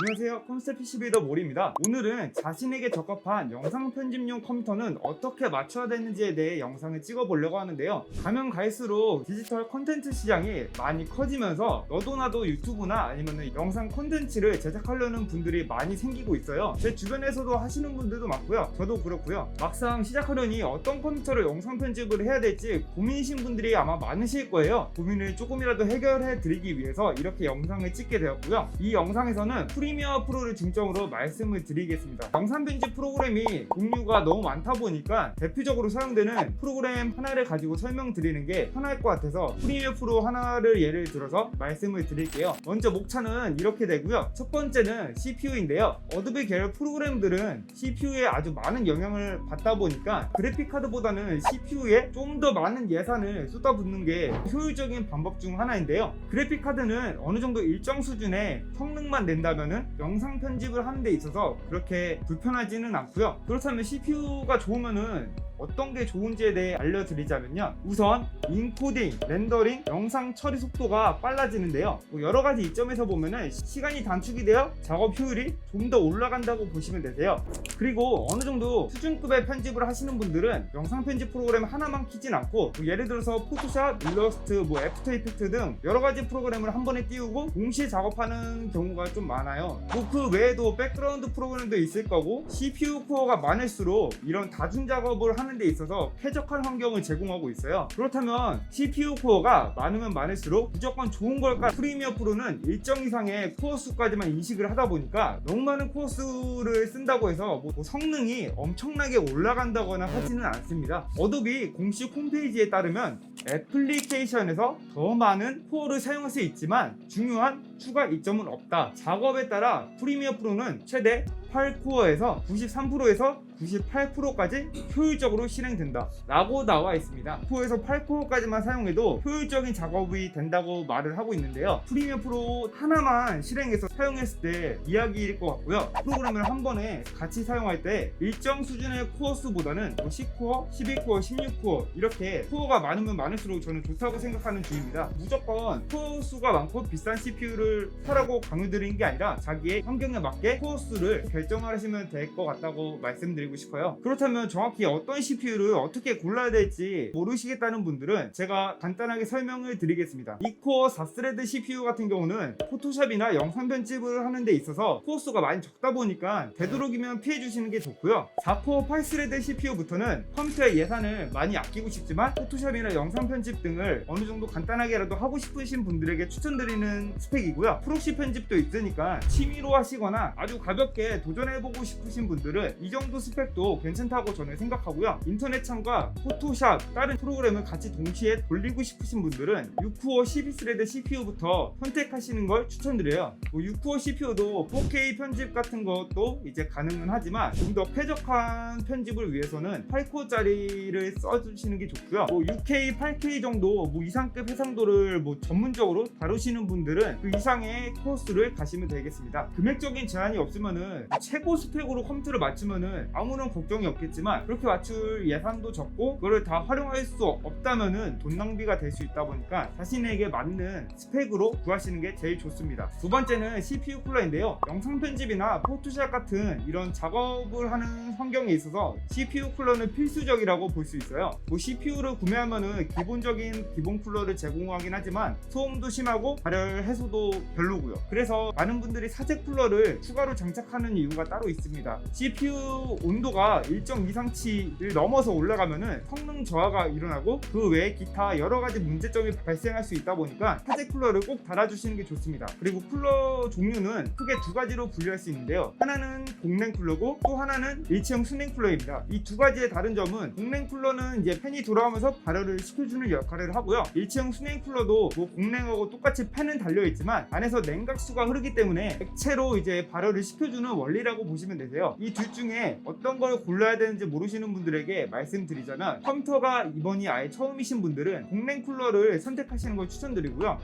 안녕하세요, 컴스터 PC 빌더 몰입니다. 오늘은 자신에게 적합한 영상 편집용 컴퓨터는 어떻게 맞춰야 되는지에 대해 영상을 찍어보려고 하는데요. 가면 갈수록 디지털 콘텐츠 시장이 많이 커지면서 너도 나도 유튜브나 아니면 영상 콘텐츠를 제작하려는 분들이 많이 생기고 있어요. 제 주변에서도 하시는 분들도 많고요, 저도 그렇고요. 막상 시작하려니 어떤 컴퓨터로 영상 편집을 해야 될지 고민이신 분들이 아마 많으실 거예요. 고민을 조금이라도 해결해 드리기 위해서 이렇게 영상을 찍게 되었고요. 이 영상에서는 프리미어 프로를 중점으로 말씀을 드리겠습니다. 영상 편집 프로그램이 종류가 너무 많다 보니까 대표적으로 사용되는 프로그램 하나를 가지고 설명드리는 게 편할 것 같아서 프리미어 프로 하나를 예를 들어서 말씀을 드릴게요. 먼저 목차는 이렇게 되고요. 첫 번째는 CPU인데요. 어도비 계열 프로그램들은 CPU에 아주 많은 영향을 받다 보니까 그래픽카드보다는 CPU에 좀 더 많은 예산을 쏟아붓는 게 효율적인 방법 중 하나인데요. 그래픽카드는 어느 정도 일정 수준의 성능만 낸다면은 영상 편집을 하는 데 있어서 그렇게 불편하지는 않고요. 그렇다면 CPU가 좋으면은 어떤 게 좋은지에 대해 알려드리자면요. 우선 인코딩, 렌더링, 영상 처리 속도가 빨라지는데요. 여러 가지 이점에서 보면은 시간이 단축이 되어 작업 효율이 좀 더 올라간다고 보시면 되세요. 그리고 어느 정도 수준급의 편집을 하시는 분들은 영상 편집 프로그램 하나만 키진 않고 예를 들어서 포토샵, 일러스트, 애프터 이펙트 등 여러 가지 프로그램을 한 번에 띄우고 동시에 작업하는 경우가 좀 많아요. 그 외에도 백그라운드 프로그램도 있을 거고 CPU 코어가 많을수록 이런 다중 작업을 하는 데 있어서 쾌적한 환경을 제공하고 있어요. 그렇다면 CPU 코어가 많으면 많을수록 무조건 좋은 걸까? 프리미어 프로는 일정 이상의 코어 수까지만 인식을 하다 보니까 너무 많은 코어 수를 쓴다고 해서 성능이 엄청나게 올라간다거나 하지는 않습니다. 어도비 공식 홈페이지에 따르면 애플리케이션에서 더 많은 코어를 사용할 수 있지만 중요한 추가 이점은 없다. 작업에 따라 프리미어 프로는 최대 8코어에서 93%에서 98%까지 효율적으로 실행된다 라고 나와 있습니다. 9에서 8코어까지만 사용해도 효율적인 작업이 된다고 말을 하고 있는데요. 프리미어 프로 하나만 실행해서 사용했을 때 이야기일 것 같고요. 프로그램을 한 번에 같이 사용할 때 일정 수준의 코어 수보다는 10코어, 12코어, 16코어 이렇게 코어가 많으면 많을수록 저는 좋다고 생각하는 주의입니다. 무조건 코어 수가 많고 비싼 CPU를 사라고 강요드리는 게 아니라 자기의 환경에 맞게 코어 수를 결정하시면 될 것 같다고 말씀드리고 싶어요. 그렇다면 정확히 어떤 CPU를 어떻게 골라야 될지 모르시겠다는 분들은 제가 간단하게 설명을 드리겠습니다. 2코어 4스레드 CPU 같은 경우는 포토샵이나 영상 편집을 하는 데 있어서 코어 수가 많이 적다 보니까 되도록이면 피해 주시는 게 좋고요. 4코어 8스레드 CPU부터는 컴퓨터의 예산을 많이 아끼고 싶지만 포토샵이나 영상 편집 등을 어느 정도 간단하게라도 하고 싶으신 분들에게 추천드리는 스펙이고요. 프록시 편집도 있으니까 취미로 하시거나 아주 가볍게 도전해보고 싶으신 분들은 이 정도 스펙도 괜찮다고 저는 생각하고요. 인터넷 창과 포토샵 다른 프로그램을 같이 동시에 돌리고 싶으신 분들은 6코어 12스레드 CPU부터 선택하시는 걸 추천드려요. 6코어 CPU도 4K 편집 같은 것도 이제 가능은 하지만 좀 더 쾌적한 편집을 위해서는 8코어짜리를 써주시는 게 좋고요. 6K, 8K 정도 이상급 해상도를 전문적으로 다루시는 분들은 그 이상의 코어수를 가시면 되겠습니다. 금액적인 제한이 없으면은 최고 스펙으로 컴퓨터를 맞추면은 아무런 걱정이 없겠지만 그렇게 맞출 예산도 적고 그거를 다 활용할 수 없다면은 돈 낭비가 될 수 있다 보니까 자신에게 맞는 스펙으로 구하시는 게 제일 좋습니다. 두 번째는 CPU 쿨러인데요. 영상 편집이나 포토샵 같은 이런 작업을 하는 환경에 있어서 CPU 쿨러는 필수적이라고 볼 수 있어요. CPU를 구매하면은 기본적인 기본 쿨러를 제공하긴 하지만 소음도 심하고 발열 해소도 별로고요. 그래서 많은 분들이 사제 쿨러를 추가로 장착하는 이유가 따로 있습니다. CPU 온도가 일정 이상치를 넘어서 올라가면은 성능 저하가 일어나고 그 외에 기타 여러 가지 문제점이 발생할 수 있다 보니까 사제 쿨러를 꼭 달아주시는 게 좋습니다. 그리고 쿨러 종류는 크게 두 가지로 분류할 수 있는데요. 하나는 공랭 쿨러고 또 하나는 일체형 순냉 쿨러입니다. 이 두 가지의 다른 점은 공랭 쿨러는 이제 팬이 돌아오면서 발열을 시켜주는 역할을 하고요. 일체형 순냉 쿨러도 공랭하고 똑같이 팬은 달려있지만 안에서 냉각수가 흐르기 때문에 액체로 이제 발열을 시켜주는 원리라고 보시면 되세요. 이 둘 중에 어떤 걸 골라야 되는지 모르시는 분들에게 말씀드리자면 컴퓨터가 이번이 아예 처음이신 분들은 공랭 쿨러를 선택하시는 걸 추천드리고요.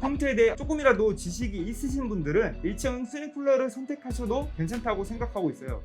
컴퓨터에 대해 조금이라도 지식이 있으신 분들은 일체형 순냉 쿨러를 선택하셔도 괜찮다고 생각하고 있어요.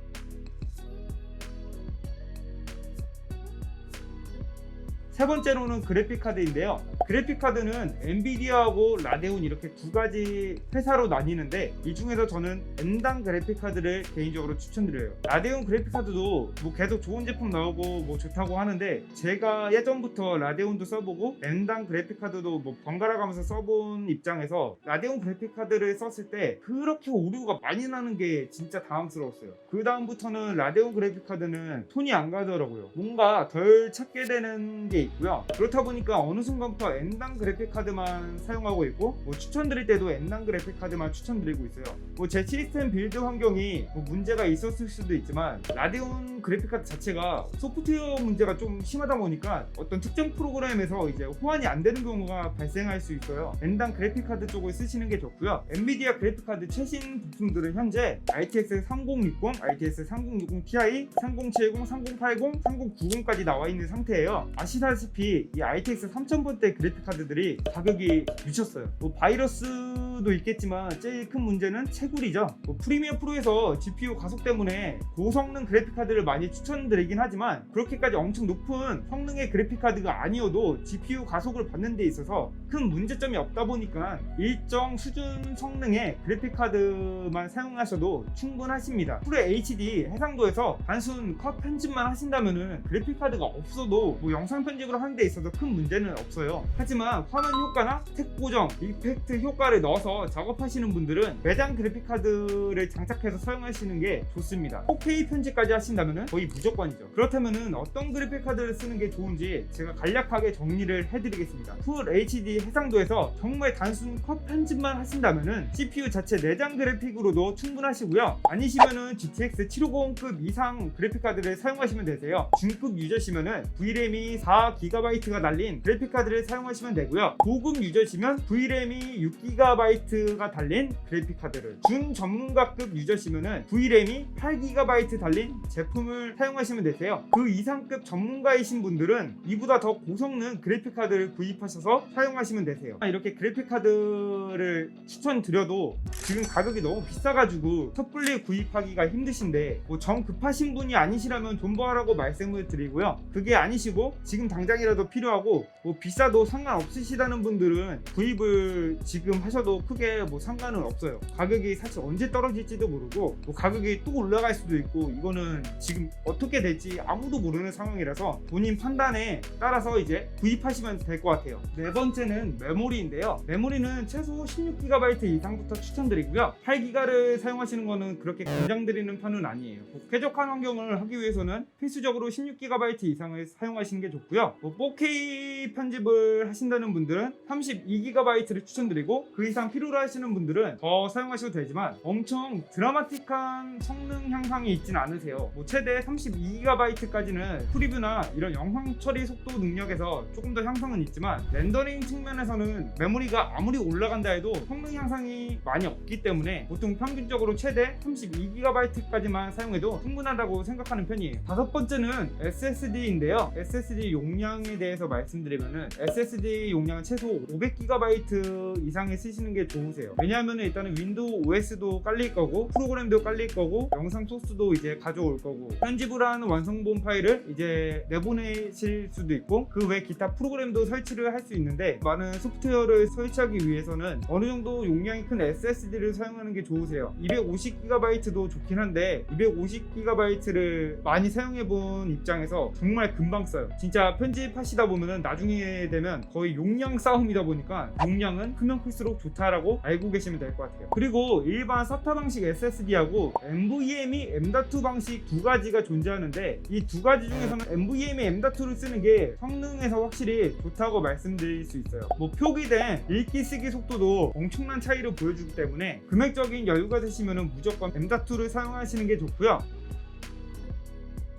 세 번째로는 그래픽카드인데요. 그래픽카드는 엔비디아하고 라데온 이렇게 두 가지 회사로 나뉘는데 이 중에서 저는 N당 그래픽카드를 개인적으로 추천드려요. 라데온 그래픽카드도 뭐 계속 좋은 제품 나오고 뭐 좋다고 하는데 제가 예전부터 라데온도 써보고 N당 그래픽카드도 뭐 번갈아 가면서 써본 입장에서 라데온 그래픽카드를 썼을 때 그렇게 오류가 많이 나는 게 진짜 당황스러웠어요. 그 다음부터는 라데온 그래픽카드는 손이 안 가더라고요. 뭔가 덜 찾게 되는 게 있고요. 그렇다 보니까 어느 순간부터 N당 그래픽카드만 사용하고 있고 뭐 추천드릴 때도 N당 그래픽카드만 추천드리고 있어요. 뭐 제 시스템 빌드 환경이 뭐 문제가 있었을 수도 있지만 라데온 그래픽카드 자체가 소프트웨어 문제가 좀 심하다 보니까 어떤 특정 프로그램에서 이제 호환이 안 되는 경우가 발생할 수 있어요. N당 그래픽카드 쪽을 쓰시는 게 좋고요. 엔비디아 그래픽카드 최신 부품들은 현재 RTX 3060, RTX 3060 Ti, 3070, 3080, 3090까지 나와 있는 상태예요. 아시다시피 이 RTX 3000번대 그래픽카드들이 가격이 미쳤어요. 뭐 바이러스도 있겠지만 제일 큰 문제는 채굴이죠. 뭐 프리미어 프로에서 GPU 가속 때문에 고성능 그래픽카드를 많이 추천드리긴 하지만 그렇게까지 엄청 높은 성능의 그래픽카드가 아니어도 GPU 가속을 받는 데 있어서 큰 문제점이 없다 보니까 일정 수준 성능의 그래픽카드만 사용하셔도 충분하십니다. FHD 해상도에서 단순 컷 편집만 하신다면은 그래픽카드가 없어도 뭐 영상 편집을 하는 데 있어서 큰 문제는 없어요. 하지만 화면 효과나 스택 고정, 이펙트 효과를 넣어서 작업하시는 분들은 내장 그래픽카드를 장착해서 사용하시는 게 좋습니다. 4K 편집까지 하신다면은 거의 무조건이죠. 그렇다면은 어떤 그래픽카드를 쓰는 게 좋은지 제가 간략하게 정리를 해드리겠습니다. FHD 해상도에서 정말 단순 컷 편집만 하신다면은 CPU 자체 내장 그래픽으로도 충분하시고요. 아니시면은 GTX 750급 이상 그래픽카드를 사용하시면 되세요. 중급 유저시면은 VRAM이 4GB가 달린 그래픽카드를 사용하시면 되고요. 고급 유저시면 VRAM이 6GB가 달린 그래픽카드를, 준 전문가급 유저시면은 VRAM이 8GB 달린 제품을 사용하시면 되세요. 그 이상급 전문가이신 분들은 이보다 더 고성능 그래픽카드를 구입하셔서 사용하시면 되세요. 이렇게 그래픽카드를 추천드려도 지금 가격이 너무 비싸가지고 섣불리 구입하기가 힘드신데 뭐 정 급하신 분이 아니시라면 존버하라고 말씀을 드리고요. 그게 아니시고 지금 당장이라도 필요하고 뭐 비싸도 상관없으시다는 분들은 구입을 지금 하셔도 크게 뭐 상관은 없어요. 가격이 사실 언제 떨어질지도 모르고 뭐 가격이 또 올라갈 수도 있고 이거는 지금 어떻게 될지 아무도 모르는 상황이라서 본인 판단에 따라서 이제 구입하시면 될 것 같아요. 네 번째는 메모리인데요. 메모리는 최소 16GB 이상부터 추천드리고요. 8GB를 사용하시는 거는 그렇게 권장드리는 편은 아니에요. 뭐 쾌적한 환경을 하기 위해서는 필수적으로 16GB 이상을 사용하시는 게 좋고요. 뭐 4K 편집을 하신다는 분들은 32GB를 추천드리고 그 이상 필요로 하시는 분들은 더 사용하셔도 되지만 엄청 드라마틱한 성능 향상이 있진 않으세요. 뭐 최대 32GB까지는 프리뷰나 이런 영상 처리 속도 능력에서 조금 더 향상은 있지만 렌더링 측면에서는 메모리가 아무리 올라간다 해도 성능 향상이 많이 없기 때문에 보통 평균적으로 최대 32GB까지만 사용해도 충분하다고 생각하는 편이에요. 다섯 번째는 SSD인데요. SSD 용량에 대해서 말씀드리면은 SSD 용량은 최소 500GB 이상에 쓰시는 게 좋으세요. 왜냐하면 일단은 윈도우 OS도 깔릴 거고 프로그램도 깔릴 거고 영상 소스도 이제 가져올 거고 편집을 하는 완성본 파일을 이제 내보내실 수도 있고 그 외 기타 프로그램도 설치를 할 수 있는데 많은 소프트웨어를 설치하기 위해서는 어느 정도 용량이 큰 SSD를 사용하는 게 좋으세요. 250GB도 좋긴 한데 250GB를 많이 사용해본 입장에서 정말 금방 써요. 진짜 편집하시다 보면은 나중에 되면 거의 용량 싸움이다 보니까 용량은 크면 클수록 좋다라고 알고 계시면 될 것 같아요. 그리고 일반 SATA 방식 SSD하고 NVMe M.2 방식 두 가지가 존재하는데 이 두 가지 중에서는 NVMe M.2를 쓰는 게 성능에서 확실히 좋다고 말씀드릴 수 있어요. 뭐 표기된 읽기 쓰기 속도도 엄청난 차이를 보여주기 때문에 금액적인 여유가 되시면 무조건 M.2를 사용하시는 게 좋고요.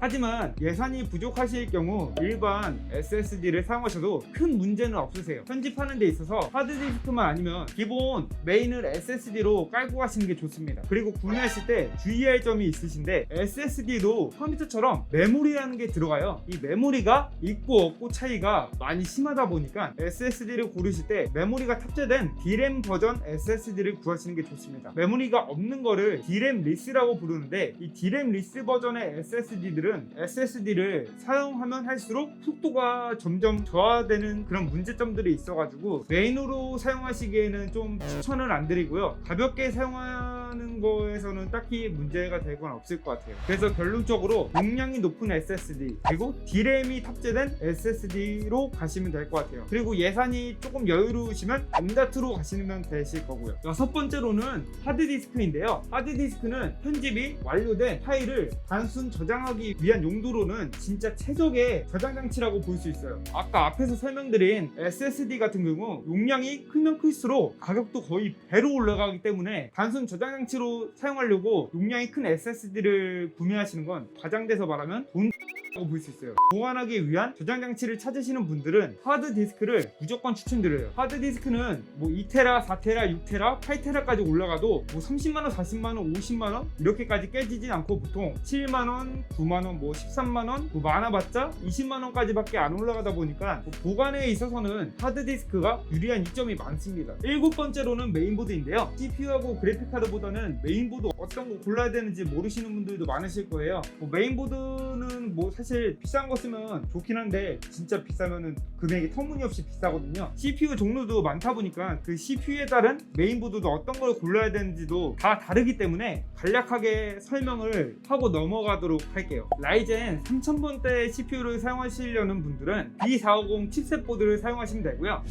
하지만 예산이 부족하실 경우 일반 SSD를 사용하셔도 큰 문제는 없으세요. 편집하는 데 있어서 하드디스크만 아니면 기본 메인을 SSD로 깔고 가시는 게 좋습니다. 그리고 구매하실 때 주의할 점이 있으신데 SSD도 컴퓨터처럼 메모리라는 게 들어가요. 이 메모리가 있고 없고 차이가 많이 심하다 보니까 SSD를 고르실 때 메모리가 탑재된 DRAM 버전 SSD를 구하시는 게 좋습니다. 메모리가 없는 거를 DRAM 리스라고 부르는데 이 DRAM 리스 버전의 SSD들은 분들은 SSD를 사용하면 할수록 속도가 점점 저하되는 그런 문제점들이 있어가지고 메인으로 사용하시기에는 좀 추천을 안 드리고요. 가볍게 사용하는 거에서는 딱히 문제가 될 건 없을 것 같아요. 그래서 결론적으로 용량이 높은 SSD 그리고 D램이 탑재된 SSD로 가시면 될 것 같아요. 그리고 예산이 조금 여유로우시면 M.2로 가시면 되실 거고요. 여섯 번째로는 하드디스크인데요. 하드디스크는 편집이 완료된 파일을 단순 저장하기 위한 용도로는 진짜 최적의 저장 장치라고 볼 수 있어요. 아까 앞에서 설명드린 SSD 같은 경우 용량이 크면 클수록 가격도 거의 배로 올라가기 때문에 단순 저장 장치로 사용하려고 용량이 큰 SSD를 구매하시는 건 과장돼서 말하면 돈 라고 볼 수 있어요. 보관하기 위한 저장 장치를 찾으시는 분들은 하드디스크를 무조건 추천드려요. 하드디스크는 뭐 2테라, 4테라, 6테라, 8테라까지 올라가도 뭐 30만원, 40만원, 50만원 이렇게까지 깨지진 않고 보통 7만원, 9만원, 뭐 13만원 뭐 많아봤자 20만원까지밖에 안 올라가다 보니까 뭐 보관에 있어서는 하드디스크가 유리한 이점이 많습니다. 일곱 번째로는 메인보드인데요. CPU하고 그래픽카드보다는 메인보드 어떤 거 골라야 되는지 모르시는 분들도 많으실 거예요. 뭐 메인보드는 뭐 사실 비싼 거 쓰면 좋긴 한데 진짜 비싸면은 금액이 터무니없이 비싸거든요. CPU 종류도 많다 보니까 그 CPU에 따른 메인보드도 어떤 걸 골라야 되는지도 다 다르기 때문에 간략하게 설명을 하고 넘어가도록 할게요. 라이젠 3000번대 CPU를 사용하시려는 분들은 B450 칩셋 보드를 사용하시면 되고요.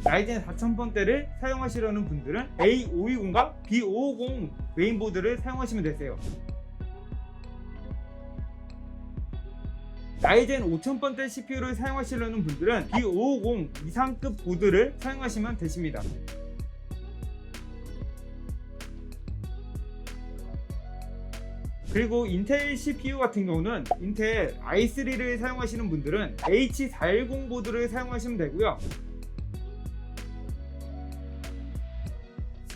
라이젠 4000번대를 사용하시려는 분들은 A520과 B550 메인보드를 사용하시면 되세요. 라이젠 5000번대 CPU를 사용하시려는 분들은 B550 이상급 보드를 사용하시면 되십니다. 그리고 인텔 CPU 같은 경우는 인텔 i3를 사용하시는 분들은 H410 보드를 사용하시면 되고요.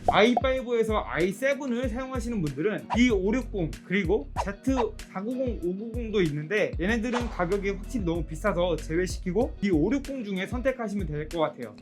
i5에서 i7을 사용하시는 분들은 B560 그리고 Z490, 590도 있는데 얘네들은 가격이 확실히 너무 비싸서 제외시키고 B560 중에 선택하시면 될 것 같아요.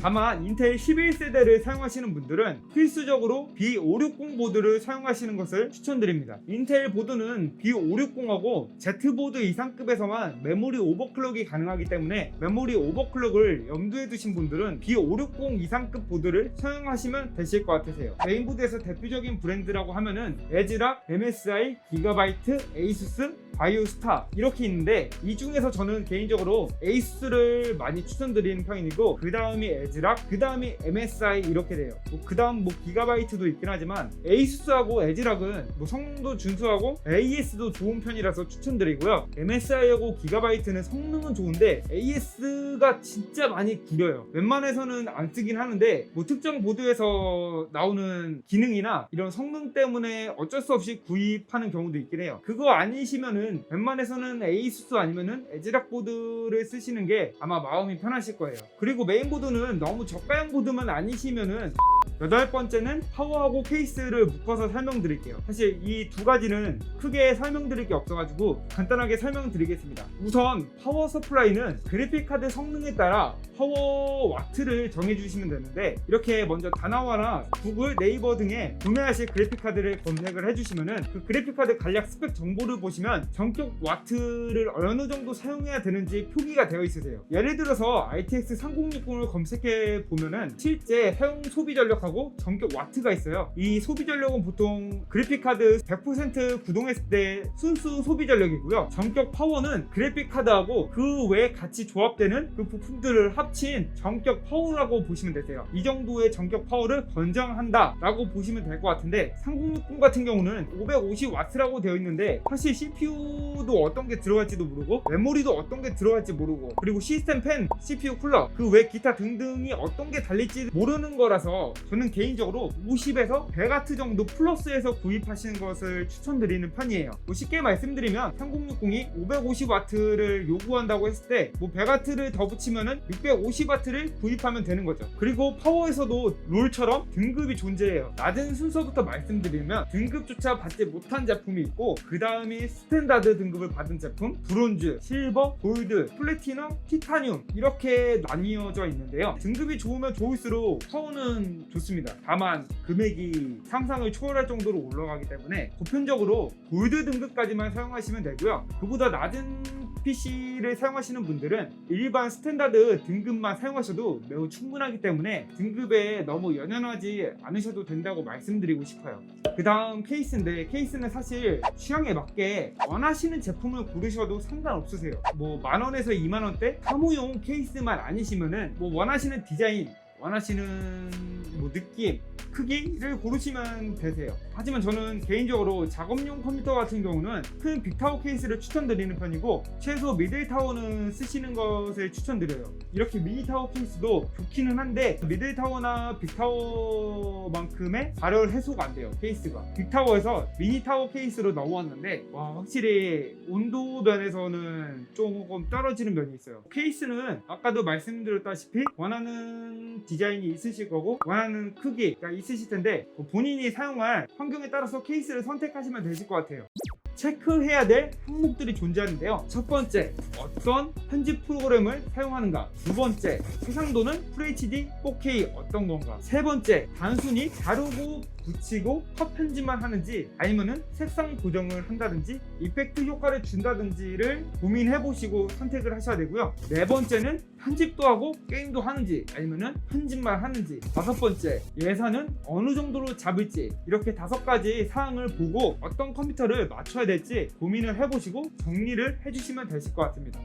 다만 인텔 11세대를 사용하시는 분들은 필수적으로 B560 보드를 사용하시는 것을 추천드립니다. 인텔 보드는 B560하고 Z보드 이상급에서만 메모리 오버클럭이 가능하기 때문에 메모리 오버클럭을 염두에 두신 분들은 B560 이상급 보드를 사용하시면 되실 것 같으세요. 메인보드에서 대표적인 브랜드라고 하면은 에즈락, MSI, 기가바이트, 에이수스, 바이오스타 이렇게 있는데 이 중에서 저는 개인적으로 에이수스를 많이 추천드리는 편이고 그 다음이 에즈락, 그 다음이 MSI 이렇게 돼요. 그 다음 뭐 기가바이트도 있긴 하지만 에이수스하고 에즈락은 뭐 성능도 준수하고 AS도 좋은 편이라서 추천드리고요. MSI하고 기가바이트는 성능은 좋은데 AS가 진짜 많이 구려요. 웬만해서는 안 쓰긴 하는데 뭐 특정 보드에서 나오는 기능이나 이런 성능 때문에 어쩔 수 없이 구입하는 경우도 있긴 해요. 그거 아니시면은 웬만해서는 에이수스 아니면은 에즈락 보드를 쓰시는 게 아마 마음이 편하실 거예요. 그리고 메인보드는 너무 저가형 보드만 아니시면은 여덟 번째는 파워하고 케이스를 묶어서 설명드릴게요. 사실 이 두 가지는 크게 설명드릴 게 없어가지고 간단하게 설명드리겠습니다. 우선 파워 서플라이는 그래픽카드 성능에 따라 파워 와트를 정해주시면 되는데 이렇게 먼저 다나와나 구글, 네이버 등에 구매하실 그래픽카드를 검색을 해주시면은 그 그래픽카드 간략 스펙 정보를 보시면 전격 와트를 어느 정도 사용해야 되는지 표기가 되어 있으세요. 예를 들어서 RTX 3060을 검색해 보면은 실제 사용 소비 전력하고 전격 와트가 있어요. 이 소비 전력은 보통 그래픽카드 100% 구동했을 때 순수 소비 전력이고요. 전격 파워는 그래픽카드하고 그 외에 같이 조합되는 그 부품들을 합친 전격 파워라고 보시면 되세요. 이 정도의 전격 파워를 권장한다 라고 보시면 될 것 같은데 3060 같은 경우는 550W라고 되어 있는데 사실 CPU도 어떤 게 들어갈지도 모르고 메모리도 어떤 게 들어갈지 모르고 그리고 시스템 팬, CPU 쿨러 그 외 기타 등등이 어떤 게 달릴지 모르는 거라서 저는 개인적으로 50에서 100W 정도 플러스해서 구입하시는 것을 추천드리는 편이에요. 쉽게 말씀드리면 3060이 550W를 요구한다고 했을 때 100W를 더 붙이면은 650W를 구입하면 되는 거죠. 그리고 파워에서도 롤처럼 등급이 존재해요. 낮은 순서부터 말씀드리면 등급조차 받지 못한 제품이 있고, 그 다음이 스탠다드 등급을 받은 제품, 브론즈, 실버, 골드, 플래티넘, 티타늄 이렇게 나뉘어져 있는데요. 등급이 좋으면 좋을수록 파워는 좋습니다. 다만 금액이 상상을 초월할 정도로 올라가기 때문에 보편적으로 골드 등급까지만 사용하시면 되고요. 그보다 낮은 PC를 사용하시는 분들은 일반 스탠다드 등급만 사용하셔도 매우 충분하기 때문에 등급에 너무 연연하지 않으셔도 된다고 말씀드리고 싶어요. 그 다음 케이스인데, 케이스는 사실 취향에 맞게 원하시는 제품을 고르셔도 상관없으세요. 10,000원에서 20,000원대 사무용 케이스만 아니시면은 원하시는 디자인, 원하시는 느낌, 크기를 고르시면 되세요. 하지만 저는 개인적으로 작업용 컴퓨터 같은 경우는 큰 빅타워 케이스를 추천드리는 편이고, 최소 미들타워는 쓰시는 것을 추천드려요. 이렇게 미니타워 케이스도 좋기는 한데 미들타워나 빅타워만큼의 발열 해소가 안 돼요. 케이스가 빅타워에서 미니타워 케이스로 넘어왔는데 확실히 온도 면에서는 조금 떨어지는 면이 있어요. 케이스는 아까도 말씀드렸다시피 원하는 디자인이 있으실 거고 원하는 크기가 있으실 텐데 본인이 사용할 환경에 따라서 케이스를 선택하시면 되실 것 같아요. 체크해야 될 항목들이 존재하는데요. 첫 번째, 어떤 편집 프로그램을 사용하는가. 두 번째, 해상도는 FHD, 4K 어떤 건가. 세 번째, 단순히 다루고 붙이고 컷 편집만 하는지 아니면은 색상 조정을 한다든지 이펙트 효과를 준다든지를 고민해 보시고 선택을 하셔야 되고요. 네 번째는 편집도 하고 게임도 하는지 아니면은 편집만 하는지. 다섯 번째, 예산은 어느 정도로 잡을지. 이렇게 5가지 사항을 보고 어떤 컴퓨터를 맞춰야 될지 고민을 해보시고 정리를 해주시면 되실 것 같습니다.